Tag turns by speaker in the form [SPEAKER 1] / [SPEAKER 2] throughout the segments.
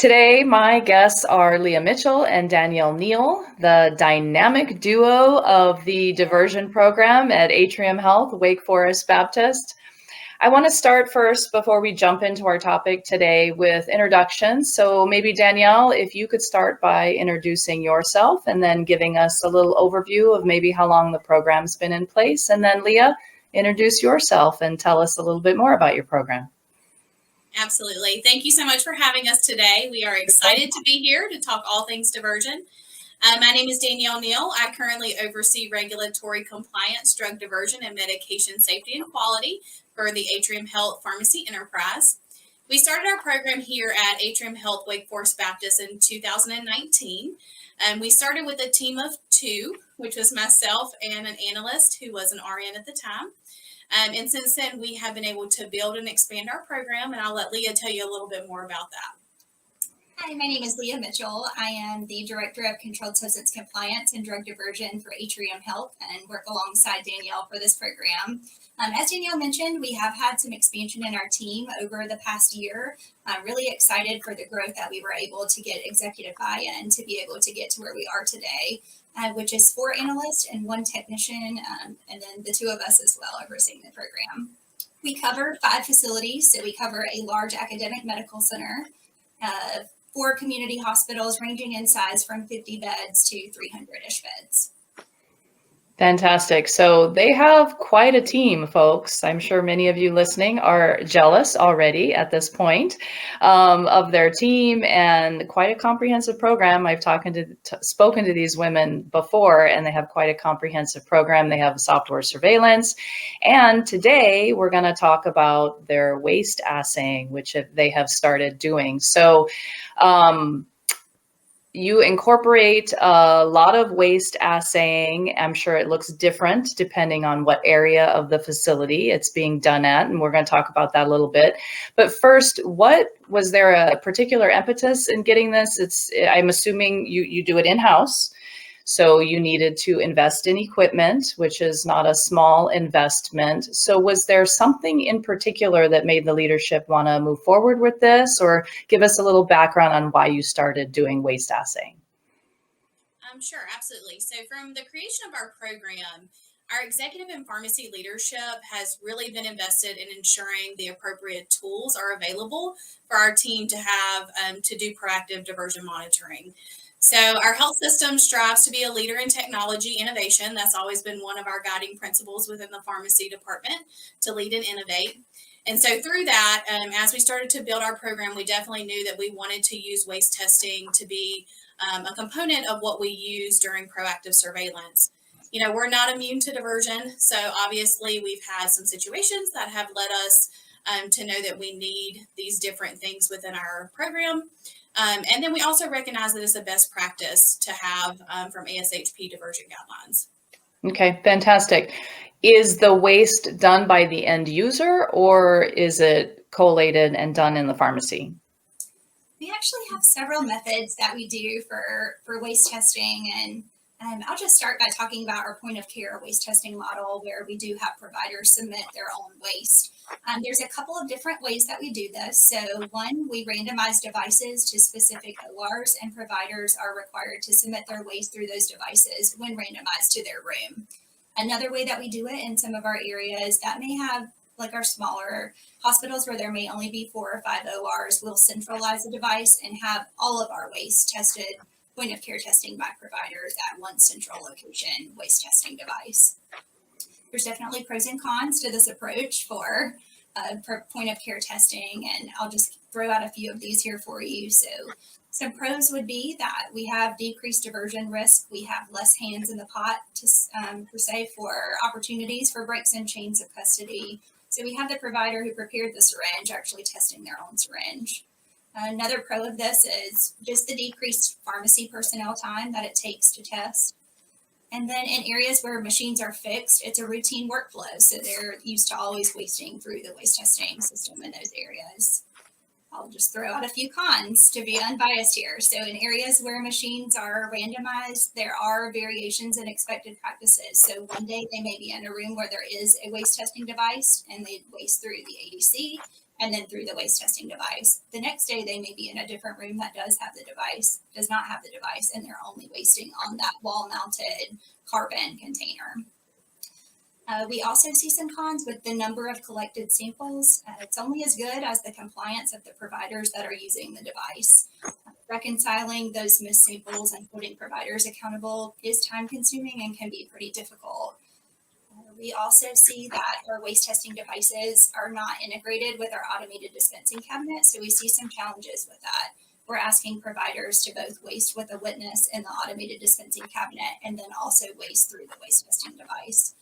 [SPEAKER 1] Today, my guests are Leah Mitchell and Danielle Neal, the dynamic duo of the Diversion program at Atrium Health, Wake Forest Baptist. I want to start first before we jump into our topic today with introductions. So maybe Danielle, if you could start by introducing yourself and then giving us a little overview of maybe how long the program's been in place. And then Leah, introduce yourself and tell us a little bit more about your program.
[SPEAKER 2] Absolutely. Thank you so much for having us today. We are excited to be here to talk all things diversion. My name is Danielle Neal. I currently oversee regulatory compliance, drug diversion, and medication safety and quality for the Atrium Health Pharmacy Enterprise. We started our program here at Atrium Health Wake Forest Baptist in 2019. We started with a team of two, which was myself and an analyst who was an RN at the time. And since then, we have been able to build and expand our program, and I'll let Leah tell you a little bit more about that.
[SPEAKER 3] Hi, my name is Leah Mitchell. I am the Director of Controlled Substance Compliance and Drug Diversion for Atrium Health and work alongside Danielle for this program. As Danielle mentioned, we have had some expansion in our team over the past year. I'm really excited for the growth that we were able to get executive buy-in to be able to get to where we are today, which is 4 analysts and 1 technician, and then the 2 of us as well overseeing the program. We cover 5 facilities, so we cover a large academic medical center, 4 community hospitals ranging in size from 50 beds to 300-ish beds.
[SPEAKER 1] Fantastic. So they have quite a team, folks. I'm sure many of you listening are jealous already at this point of their team, and quite a comprehensive program. I've spoken to these women before, and they have quite a comprehensive program. They have software surveillance. And today we're going to talk about their waste assaying, which they have started doing. So you incorporate a lot of waste assaying. I'm sure it looks different depending on what area of the facility it's being done at, and we're going to talk about that a little bit. But first, was there a particular impetus in getting this? I'm assuming you do it in-house, so you needed to invest in equipment, which is not a small investment. So was there something in particular that made the leadership want to move forward with this, or give us a little background on why you started doing waste assaying?
[SPEAKER 2] Sure, absolutely. So from the creation of our program, our executive and pharmacy leadership has really been invested in ensuring the appropriate tools are available for our team to have to do proactive diversion monitoring. So our health system strives to be a leader in technology innovation. That's always been one of our guiding principles within the pharmacy department, to lead and innovate. And so through that, as we started to build our program, we definitely knew that we wanted to use waste testing to be a component of what we use during proactive surveillance. You know, we're not immune to diversion. So obviously we've had some situations that have led us to know that we need these different things within our program. And then we also recognize that it's a best practice to have from ASHP diversion guidelines.
[SPEAKER 1] Okay, fantastic. Is the waste done by the end user, or is it collated and done in the pharmacy?
[SPEAKER 3] We actually have several methods that we do for waste testing, and I'll just start by talking about our point of care waste testing model, where we do have providers submit their own waste. There's a couple of different ways that we do this. So one, we randomize devices to specific ORs, and providers are required to submit their waste through those devices when randomized to their room. Another way that we do it in some of our areas that may have, like our smaller hospitals where there may only be 4 or 5 ORs, we'll centralize the device and have all of our waste tested, point of care testing by providers at one central location waste testing device. There's definitely pros and cons to this approach for point of care testing, and I'll just throw out a few of these here for you. So some pros would be that we have decreased diversion risk. We have less hands in the pot per se for opportunities for breaks and chains of custody. So we have the provider who prepared the syringe actually testing their own syringe. Another pro of this is just the decreased pharmacy personnel time that it takes to test. And then in areas where machines are fixed, it's a routine workflow. So they're used to always wasting through the waste testing system in those areas. I'll just throw out a few cons to be unbiased here. So in areas where machines are randomized, there are variations in expected practices. So one day they may be in a room where there is a waste testing device and they waste through the ADC. and then through the waste testing device. The next day, they may be in a different room that does not have the device, and they're only wasting on that wall-mounted carbon container. We also see some cons with the number of collected samples. It's only as good as the compliance of the providers that are using the device. Reconciling those missed samples and holding providers accountable is time consuming and can be pretty difficult. We also see that our waste testing devices are not integrated with our automated dispensing cabinet, so we see some challenges with that. We're asking providers to both waste with a witness in the automated dispensing cabinet and then also waste through the waste testing device.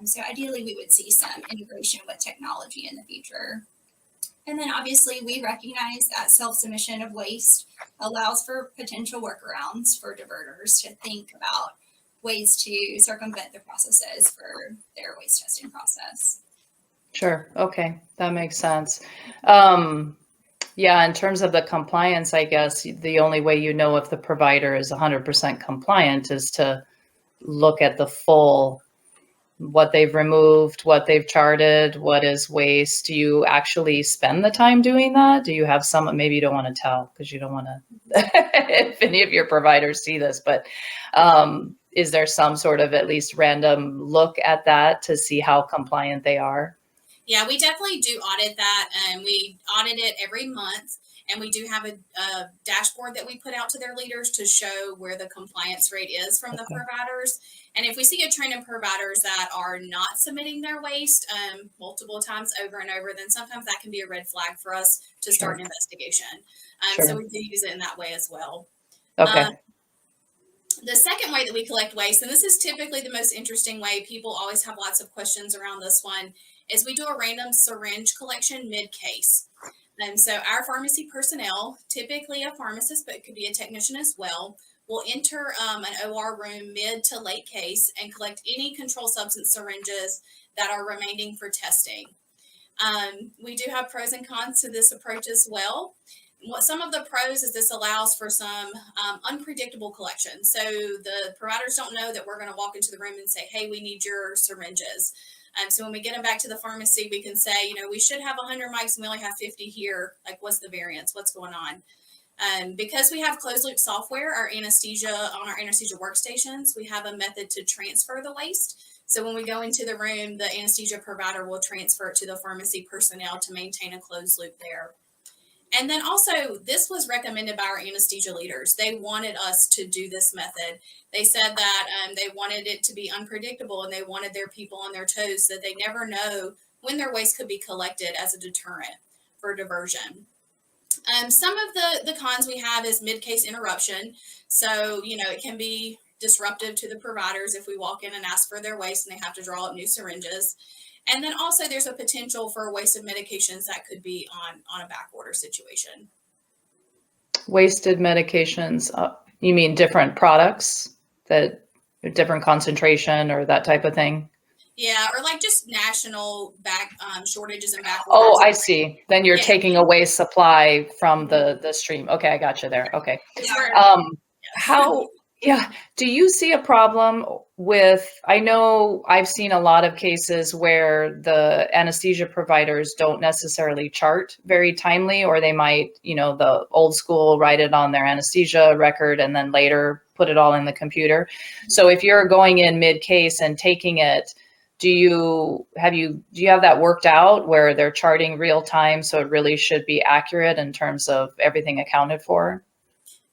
[SPEAKER 3] So ideally, we would see some integration with technology in the future. And then obviously, we recognize that self-submission of waste allows for potential workarounds for diverters to think about ways to circumvent the processes for their waste testing process.
[SPEAKER 1] Sure. Okay. That makes sense. Yeah, in terms of the compliance, I guess the only way you know if the provider is 100% compliant is to look at the full, what they've removed, what they've charted, what is waste. Do you actually spend the time doing that? Do you have some, maybe you don't want to tell because you don't want to, if any of your providers see this, but is there some sort of at least random look at that to see how compliant they are?
[SPEAKER 2] Yeah, we definitely do audit that, and we audit it every month. And we do have a dashboard that we put out to their leaders to show where the compliance rate is from the providers. And if we see a trend in providers that are not submitting their waste multiple times over and over, then sometimes that can be a red flag for us to start an investigation. So we do use it in that way as well.
[SPEAKER 1] Okay.
[SPEAKER 2] The second way that we collect waste, and this is typically the most interesting way, people always have lots of questions around this one, is we do a random syringe collection mid-case. So our pharmacy personnel, typically a pharmacist, but it could be a technician as well, will enter an OR room mid to late case and collect any controlled substance syringes that are remaining for testing. We do have pros and cons to this approach as well. Some of the pros is this allows for some unpredictable collection. So the providers don't know that we're going to walk into the room and say, hey, we need your syringes. So when we get them back to the pharmacy, we can say, we should have 100 mics and we only have 50 here. Like, what's the variance? What's going on? Because we have closed loop software, our anesthesia on our anesthesia workstations, we have a method to transfer the waste. So when we go into the room, the anesthesia provider will transfer it to the pharmacy personnel to maintain a closed loop there. And then also, this was recommended by our anesthesia leaders. They wanted us to do this method. They said that they wanted it to be unpredictable and they wanted their people on their toes so that they never know when their waste could be collected as a deterrent for diversion. Some of the cons we have is mid-case interruption. So, it can be disruptive to the providers if we walk in and ask for their waste and they have to draw up new syringes. And then also there's a potential for wasted medications that could be on a back order situation.
[SPEAKER 1] Wasted medications, you mean different products that different concentration or that type of thing?
[SPEAKER 2] Yeah, or like just national shortages and back orders.
[SPEAKER 1] Oh, I see. Then you're taking away supply from the stream. Okay, I got you there. Okay. Do you see a problem with, I know I've seen a lot of cases where the anesthesia providers don't necessarily chart very timely, or they might, the old school write it on their anesthesia record and then later put it all in the computer. So if you're going in mid-case and taking it, do you have that worked out where they're charting real time, so it really should be accurate in terms of everything accounted for?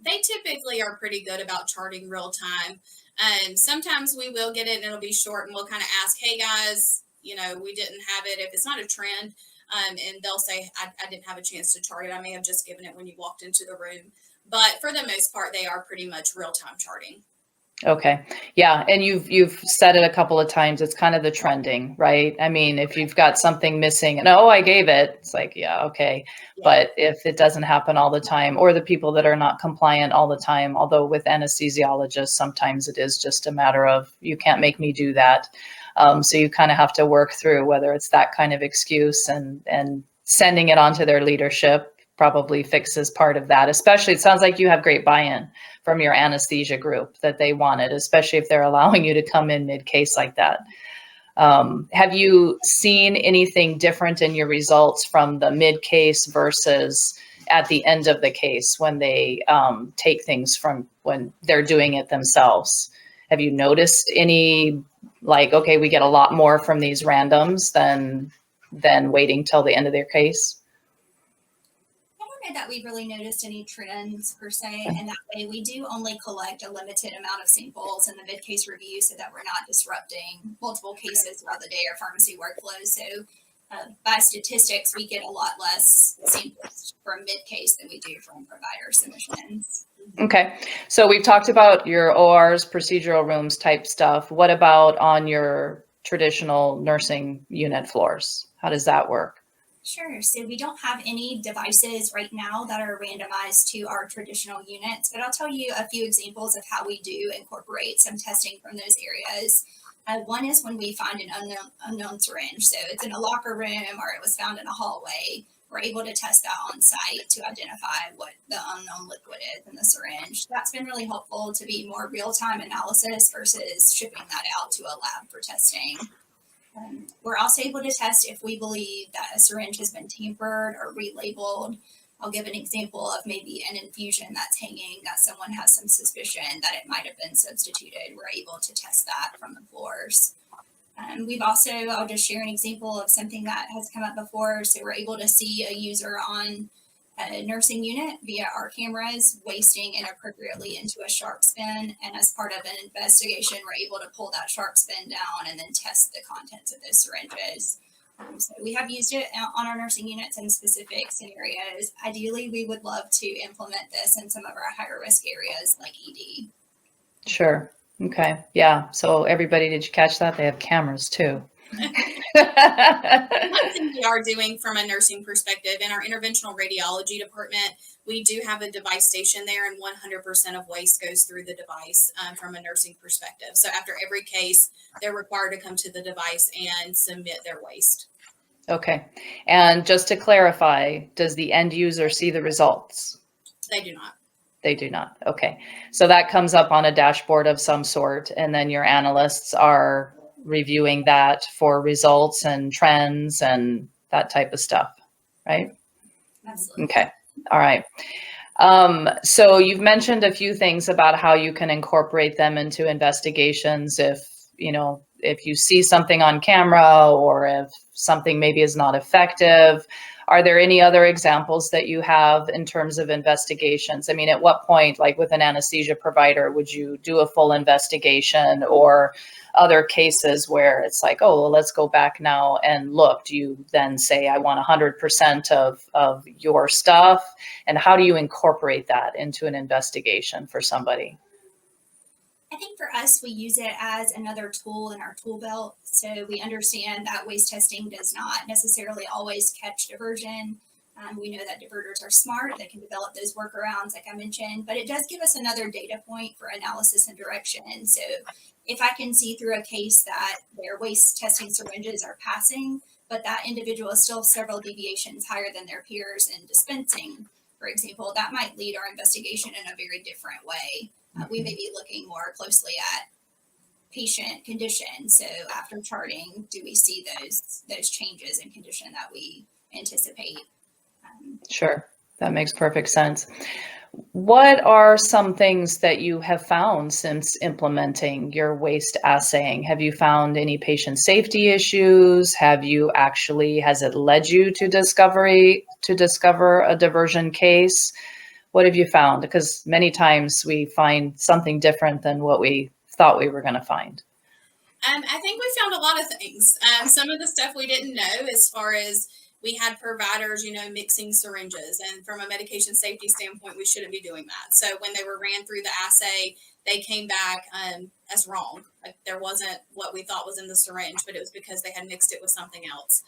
[SPEAKER 2] They typically are pretty good about charting real time. Sometimes we will get it and it'll be short and we'll kind of ask, hey guys, we didn't have it if it's not a trend. And they'll say, I didn't have a chance to chart it. I may have just given it when you walked into the room. But for the most part, they are pretty much real time charting.
[SPEAKER 1] Okay. Yeah. And you've said it a couple of times. It's kind of the trending, right? I mean, if you've got something missing and, I gave it, it's like, yeah, okay. Yeah. But if it doesn't happen all the time, or the people that are not compliant all the time, although with anesthesiologists, sometimes it is just a matter of, you can't make me do that. So you kind of have to work through whether it's that kind of excuse, and sending it on to their leadership probably fixes part of that. Especially, it sounds like you have great buy-in from your anesthesia group that they want it, especially if they're allowing you to come in mid-case like that. Have you seen anything different in your results from the mid case versus at the end of the case when they take things from when they're doing it themselves? Have you noticed any, like, okay, we get a lot more from these randoms than waiting till the end of their case?
[SPEAKER 3] I don't know that we've really noticed any trends per se, and that way we do only collect a limited amount of samples in the mid-case review so that we're not disrupting multiple cases throughout the day or pharmacy workflows. So by statistics, we get a lot less samples from mid-case than we do from provider submissions.
[SPEAKER 1] Okay, so we've talked about your ORs, procedural rooms type stuff. What about on your traditional nursing unit floors? How does that work?
[SPEAKER 3] Sure. So we don't have any devices right now that are randomized to our traditional units, but I'll tell you a few examples of how we do incorporate some testing from those areas. One is when we find an unknown syringe. So it's in a locker room or it was found in a hallway. We're able to test that on site to identify what the unknown liquid is in the syringe. That's been really helpful to be more real-time analysis versus shipping that out to a lab for testing. We're also able to test if we believe that a syringe has been tampered or relabeled. I'll give an example of maybe an infusion that's hanging that someone has some suspicion that it might have been substituted. We're able to test that from the floors. We've also, I'll just share an example of something that has come up before. So we're able to see a user on a nursing unit via our cameras wasting inappropriately into a sharp spin. And as part of an investigation, we're able to pull that sharp spin down and then test the contents of those syringes. So we have used it on our nursing units in specific scenarios. Ideally, we would love to implement this in some of our higher risk areas like ED.
[SPEAKER 1] Sure. Okay. Yeah. So everybody, did you catch that? They have cameras too.
[SPEAKER 2] One thing we are doing from a nursing perspective in our interventional radiology department, we do have a device station there, and 100% of waste goes through the device from a nursing perspective. So after every case, they're required to come to the device and submit their waste.
[SPEAKER 1] Okay. And just to clarify, does the end user see the results?
[SPEAKER 2] They do not.
[SPEAKER 1] They do not. Okay. So that comes up on a dashboard of some sort, and then your analysts are reviewing that for results and trends and that type of stuff, right?
[SPEAKER 3] Absolutely.
[SPEAKER 1] Okay. All right. So you've mentioned a few things about how you can incorporate them into investigations if you see something on camera or if something maybe is not effective. Are there any other examples that you have in terms of investigations? I mean, at what point, like with an anesthesia provider, would you do a full investigation, or other cases where it's like, oh, well, let's go back now and look? Do you then say, I want 100% of your stuff? And how do you incorporate that into an investigation for somebody?
[SPEAKER 3] I think for us, we use it as another tool in our tool belt. So we understand that waste testing does not necessarily always catch diversion. We know that diverters are smart. They can develop those workarounds, like I mentioned, but it does give us another data point for analysis and direction. So if I can see through a case that their waste testing syringes are passing, but that individual is still several deviations higher than their peers in dispensing, for example, that might lead our investigation in a very different way. We may be looking more closely at patient condition. So after charting, do we see those changes in condition that we anticipate?
[SPEAKER 1] Sure, that makes perfect sense. What are some things that you have found since implementing your waste assaying? Have you found any patient safety issues? Has it led you to discover a diversion case? What have you found? Because many times we find something different than what we thought we were going to find.
[SPEAKER 2] I think we found a lot of things. Some of the stuff we didn't know, as far as we had providers, mixing syringes. And from a medication safety standpoint, we shouldn't be doing that. So when they were ran through the assay, they came back as wrong. Like there wasn't what we thought was in the syringe, but it was because they had mixed it with something else.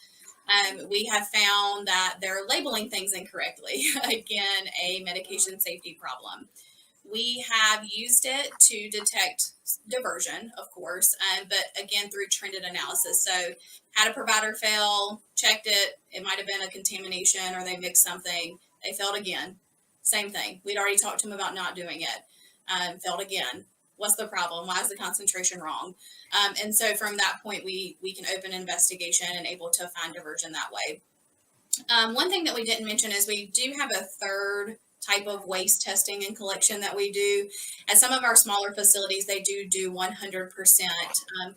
[SPEAKER 2] We have found that they're labeling things incorrectly. Again, a medication safety problem. We have used it to detect diversion, of course, but again, through trended analysis. So had a provider fail, checked it, it might have been a contamination or they mixed something, they failed again. Same thing. We'd already talked to them about not doing it. Failed again. What's the problem? Why is the concentration wrong? And so from that point, we can open an investigation and able to find diversion that way. One thing that we didn't mention is we do have a third type of waste testing and collection that we do. At some of our smaller facilities, they do 100%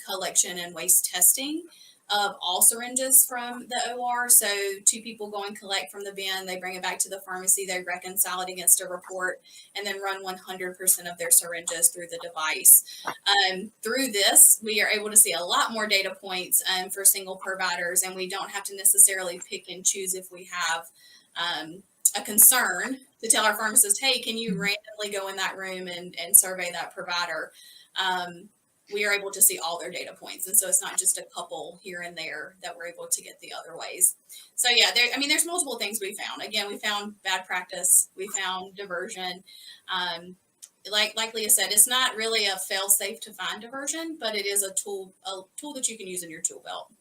[SPEAKER 2] collection and waste testing of all syringes from the OR. So 2 people go and collect from the bin, they bring it back to the pharmacy, they reconcile it against a report, and then run 100% of their syringes through the device. Through this, we are able to see a lot more data points for single providers, and we don't have to necessarily pick and choose if we have a concern to tell our pharmacist, hey, can you randomly go in that room and survey that provider? We are able to see all their data points. And so it's not just a couple here and there that we're able to get the other ways. So yeah, there's multiple things we found. Again, we found bad practice, we found diversion. Like Leah said, it's not really a fail-safe to find diversion, but it is a tool that you can use in your tool belt.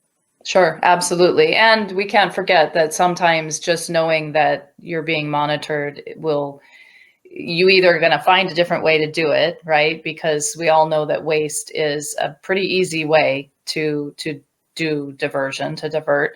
[SPEAKER 1] Sure, absolutely. And we can't forget that sometimes just knowing that you're being monitored you either going to find a different way to do it, right? Because we all know that waste is a pretty easy way to do diversion, to divert.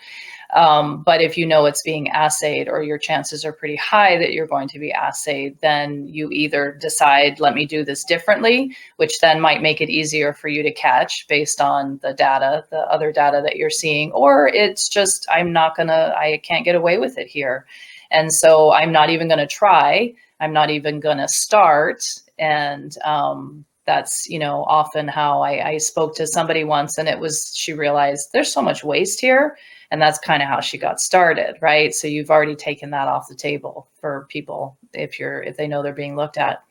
[SPEAKER 1] But if you know it's being assayed, or your chances are pretty high that you're going to be assayed, then you either decide, let me do this differently, which then might make it easier for you to catch based on the data, the other data that you're seeing, or it's just, I can't get away with it here. And so I'm not even going to try. I'm not even going to start. And that's, often how I spoke to somebody once, and she realized there's so much waste here. And that's kind of how she got started, right? So you've already taken that off the table for people if they know they're being looked at.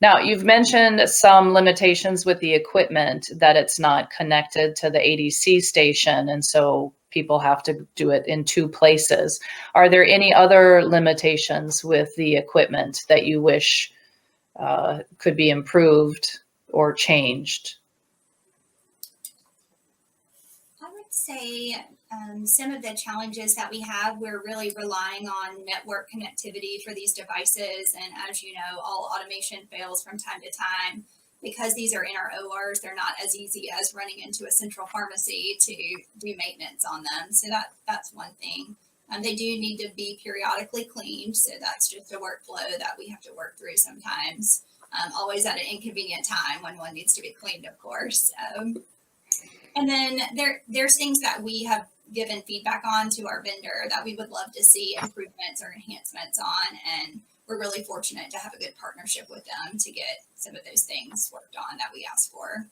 [SPEAKER 1] Now, you've mentioned some limitations with the equipment, that it's not connected to the ADC station, and so people have to do it in 2 places. Are there any other limitations with the equipment that you wish could be improved or changed?
[SPEAKER 3] I would say some of the challenges that we have, we're really relying on network connectivity for these devices. And as you know, all automation fails from time to time. Because these are in our ORs, they're not as easy as running into a central pharmacy to do maintenance on them. So that's one thing. They do need to be periodically cleaned. So that's just a workflow that we have to work through sometimes. Always at an inconvenient time when one needs to be cleaned, of course. And then there's things that we have given feedback on to our vendor that we would love to see improvements or enhancements on. And we're really fortunate to have a good partnership with them to get some of those things worked on that we asked for.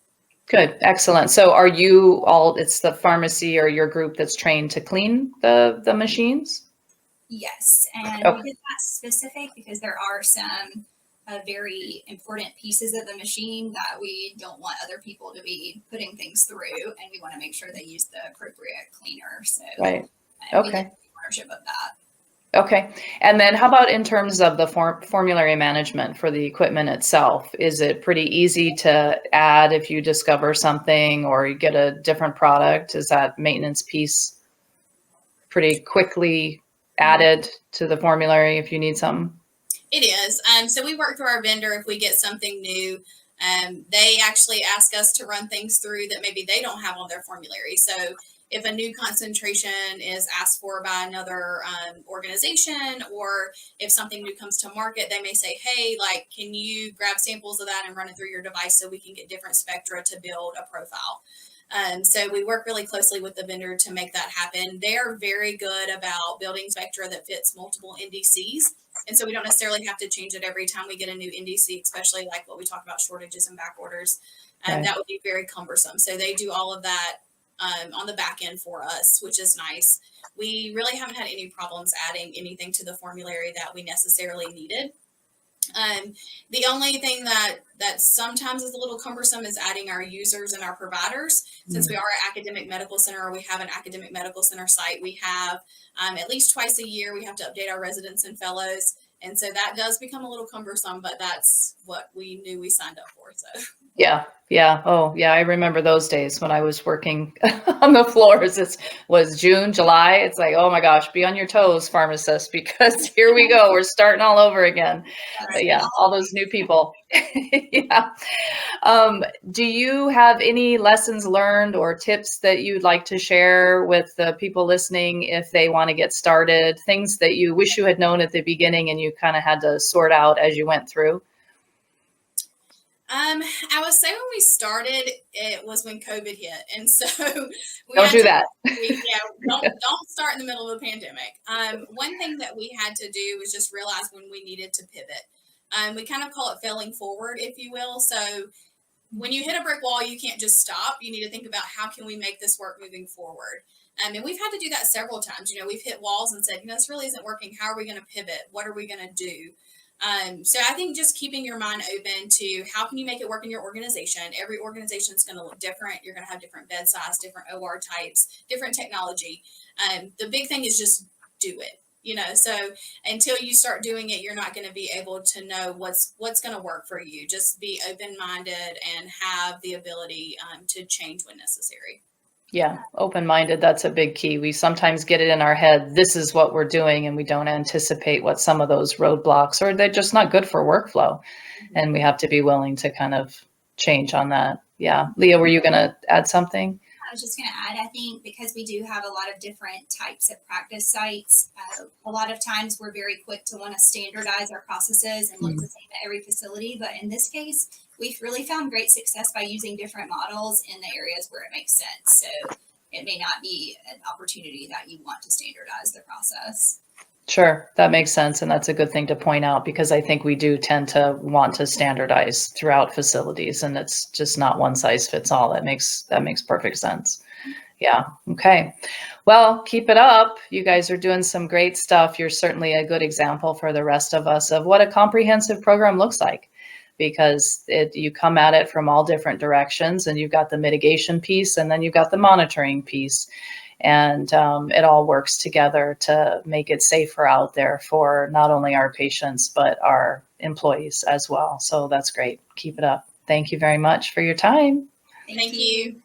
[SPEAKER 1] Good, excellent. So are you it's the pharmacy or your group that's trained to clean the machines?
[SPEAKER 3] Yes, and we did that specific because there are some very important pieces of the machine that we don't want other people to be putting things through, and we want to make sure they use the appropriate cleaner. So
[SPEAKER 1] right.
[SPEAKER 3] We get ownership of that.
[SPEAKER 1] Okay. And then how about in terms of the formulary management for the equipment itself? Is it pretty easy to add if you discover something or you get a different product? Is that maintenance piece pretty quickly added to the formulary if you need something?
[SPEAKER 2] It is. So we work through our vendor if we get something new. They actually ask us to run things through that maybe they don't have on their formulary. So if a new concentration is asked for by another organization, or if something new comes to market, they may say, hey, can you grab samples of that and run it through your device so we can get different spectra to build a profile? So we work really closely with the vendor to make that happen. They're very good about building spectra that fits multiple NDCs. And so we don't necessarily have to change it every time we get a new NDC, especially like what we talk about, shortages and back orders. That would be very cumbersome. So they do all of that on the back end for us, which is nice. We really haven't had any problems adding anything to the formulary that we necessarily needed. The only thing that sometimes is a little cumbersome is adding our users and our providers. Since we are an academic medical center, or we have an academic medical center site, we have at least twice a year, we have to update our residents and fellows. And so that does become a little cumbersome, but that's what we knew we signed up for. So
[SPEAKER 1] Yeah. Yeah. Oh, yeah. I remember those days when I was working on the floors. It was June, July. It's like, oh my gosh, be on your toes, pharmacist, because here we go. We're starting all over again. But yeah, all those new people. Yeah. Do you have any lessons learned or tips that you'd like to share with the people listening if they want to get started? Things that you wish you had known at the beginning and you kind of had to sort out as you went through?
[SPEAKER 2] I would say when we started, it was when COVID hit, and so we
[SPEAKER 1] Don't
[SPEAKER 2] had
[SPEAKER 1] do
[SPEAKER 2] to.
[SPEAKER 1] that.
[SPEAKER 2] Yeah, don't start in the middle of a pandemic. One thing that we had to do was just realize when we needed to pivot. We kind of call it failing forward, if you will. So when you hit a brick wall, you can't just stop. You need to think about how can we make this work moving forward. And we've had to do that several times. We've hit walls and said, this really isn't working. How are we going to pivot? What are we going to do? So I think just keeping your mind open to how can you make it work in your organization. Every organization is going to look different. You're going to have different bed size, different OR types, different technology. The big thing is just do it. So until you start doing it, you're not going to be able to know what's going to work for you. Just be open-minded and have the ability to change when necessary.
[SPEAKER 1] Yeah, open-minded, that's a big key. We sometimes get it in our head, this is what we're doing, and we don't anticipate what some of those roadblocks, or they're just not good for workflow. And we have to be willing to kind of change on that. Yeah. Leah, were you going to add something?
[SPEAKER 3] I was just going to add, I think because we do have a lot of different types of practice sites, a lot of times we're very quick to want to standardize our processes and look the same at every facility. But in this case, we've really found great success by using different models in the areas where it makes sense. So it may not be an opportunity that you want to standardize the process.
[SPEAKER 1] Sure, that makes sense. And that's a good thing to point out because I think we do tend to want to standardize throughout facilities and it's just not one size fits all. That makes perfect sense. Yeah. Okay. Well, keep it up. You guys are doing some great stuff. You're certainly a good example for the rest of us of what a comprehensive program looks like because you come at it from all different directions and you've got the mitigation piece and then you've got the monitoring piece. And it all works together to make it safer out there for not only our patients, but our employees as well. So that's great. Keep it up. Thank you very much for your time.
[SPEAKER 2] Thank you.